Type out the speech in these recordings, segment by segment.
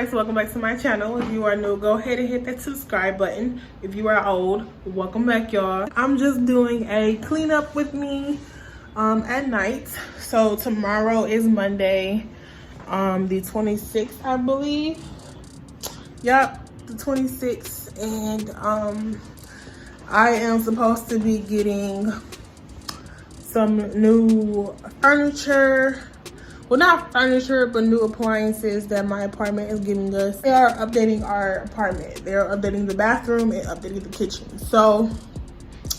guys, welcome back to my channel. If you are new, go ahead and hit that subscribe button. If you are old, welcome back, y'all. I'm just doing a cleanup with me at night. So tomorrow is Monday, the 26th, I believe. Yep, the 26th, and I am supposed to be getting some new furniture. Well, not furniture, but new appliances that my apartment is giving us. They are updating our apartment. They are updating the bathroom and updating the kitchen. So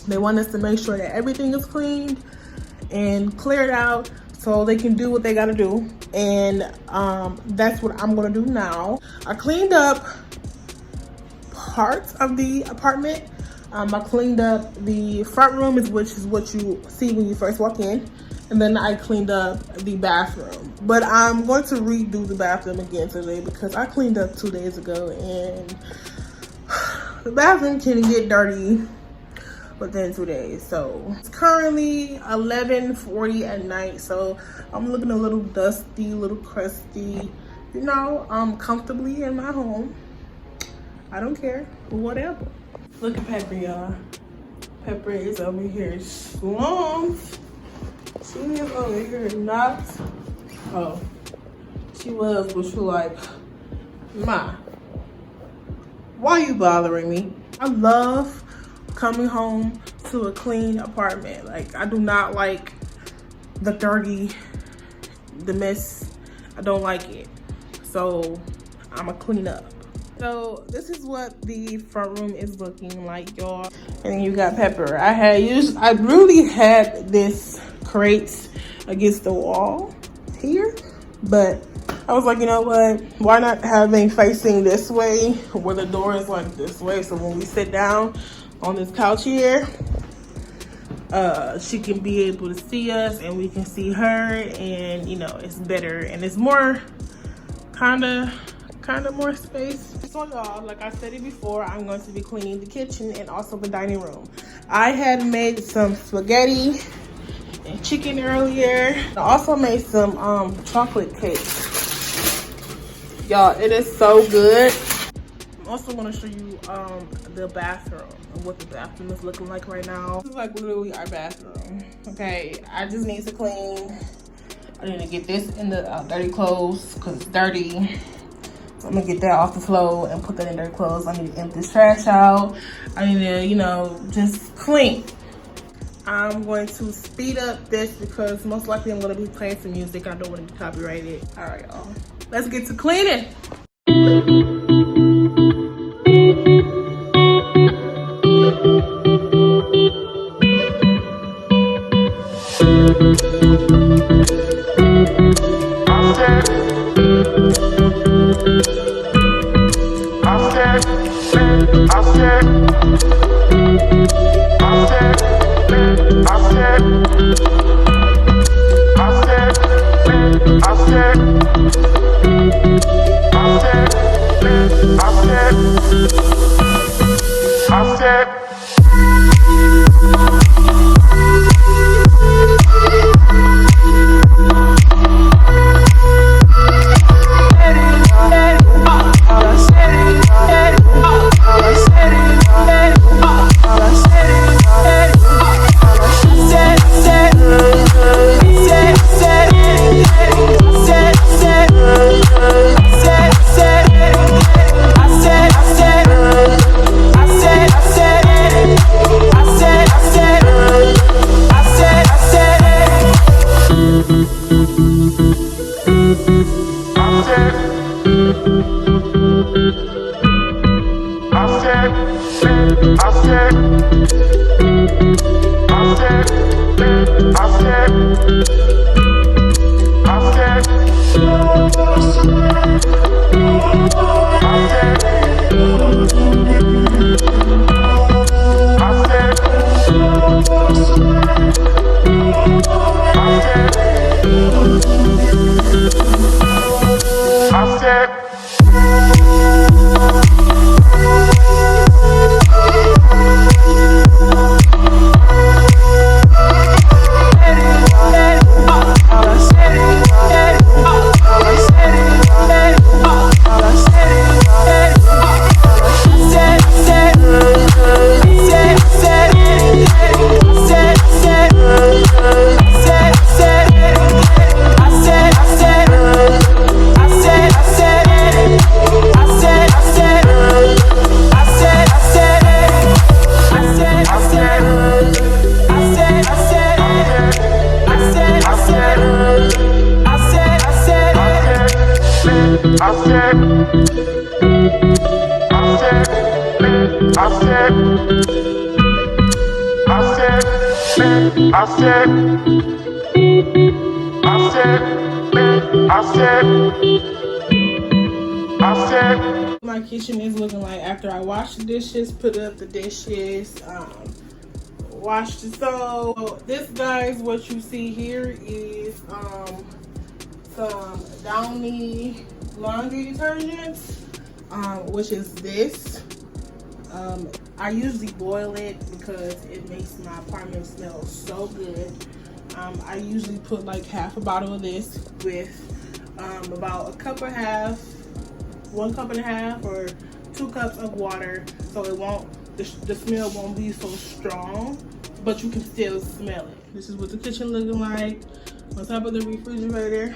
they want us to make sure that everything is cleaned and cleared out so they can do what they gotta do. And that's what I'm gonna do now. I cleaned up parts of the apartment. I cleaned up the front room, which is what you see when you first walk in. And then I cleaned up the bathroom. But I'm going to redo the bathroom again today because I cleaned up 2 days ago and the bathroom can get dirty within 2 days. So it's currently 11:40 at night. So I'm looking a little dusty, a little crusty. You know, I'm comfortably in my home. I don't care, whatever. Look at Pepper, y'all. Pepper is over here slumped. She is over here not. Oh, she was, but she like, Ma, why you bothering me? I love coming home to a clean apartment. Like, I do not like the dirty, the mess. I don't like it. So I'ma clean up. So this is what the front room is looking like, y'all. And then you got Pepper. I really had this crates against the wall here, but I was like, you know what, why not having facing this way where the door is like this way, so when we sit down on this couch here, she can be able to see us and we can see her, and you know, it's better and it's more kind of more space. So y'all, like I said it before, I'm going to be cleaning the kitchen and also the dining room. I had made some spaghetti and chicken earlier. I also made some chocolate cake. Y'all, it is so good. I'm also going to show you the bathroom and what the bathroom is looking like right now. This is like literally our bathroom. Okay, I just need to clean. I need to get this in the dirty clothes because it's dirty. So I'm gonna get that off the floor and put that in dirty clothes. I need to empty this trash out. I need to, you know, just clean. I'm going to speed up this because most likely I'm going to be playing some music. I don't want to be copyrighted. All right, y'all. Let's get to cleaning. My kitchen is looking like after I wash the dishes, put up the dishes, wash the stove. So this, guys, what you see here is some Downy laundry detergent, which is this. I usually boil it because it makes my apartment smell so good. I usually put like half a bottle of this with about a cup and a half, 1 cup and a half, or 2 cups of water, so it won't, the smell won't be so strong, but you can still smell it. This is what the kitchen looking like on top of the refrigerator.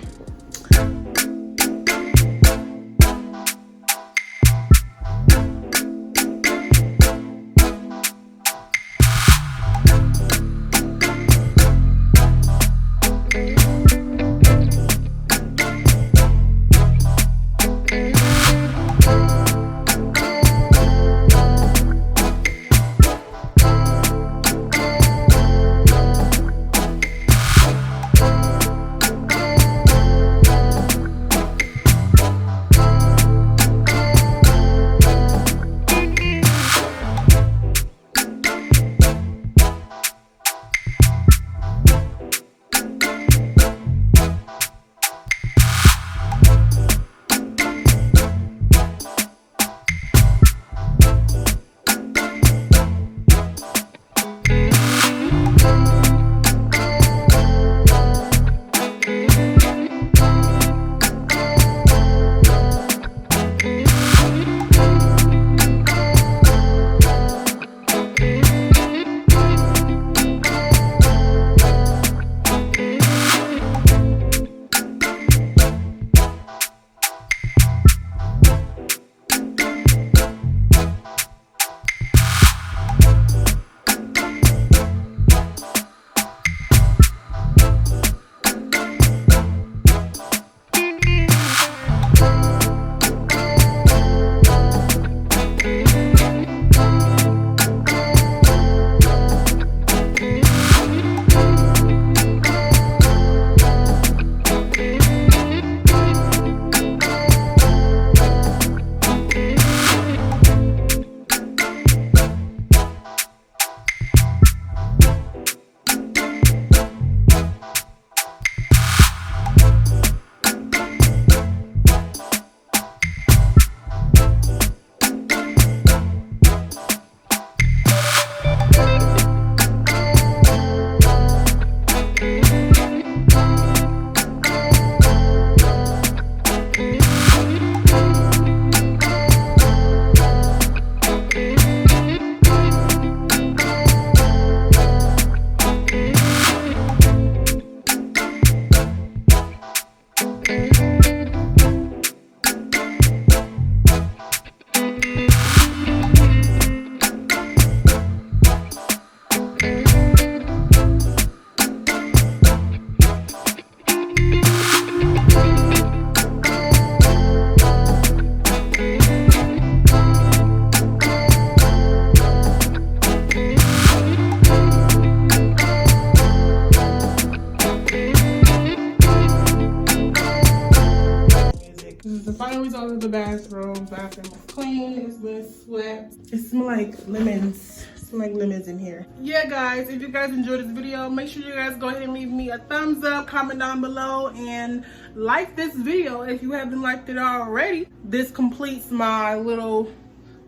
Final result of the bathroom. Bathroom is clean. It's been swept. It smells like lemons. It smells like lemons in here. Yeah, guys, if you guys enjoyed this video, make sure you guys go ahead and leave me a thumbs up, comment down below, and like this video if you haven't liked it already. This completes my little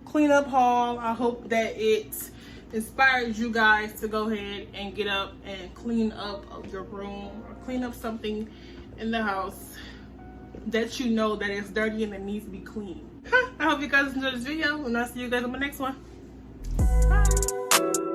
cleanup haul. I hope that it inspires you guys to go ahead and get up and clean up your room or clean up something in the house that you know that is dirty and it needs to be clean. I hope you guys enjoyed this video, and I'll see you guys on my next one. Bye.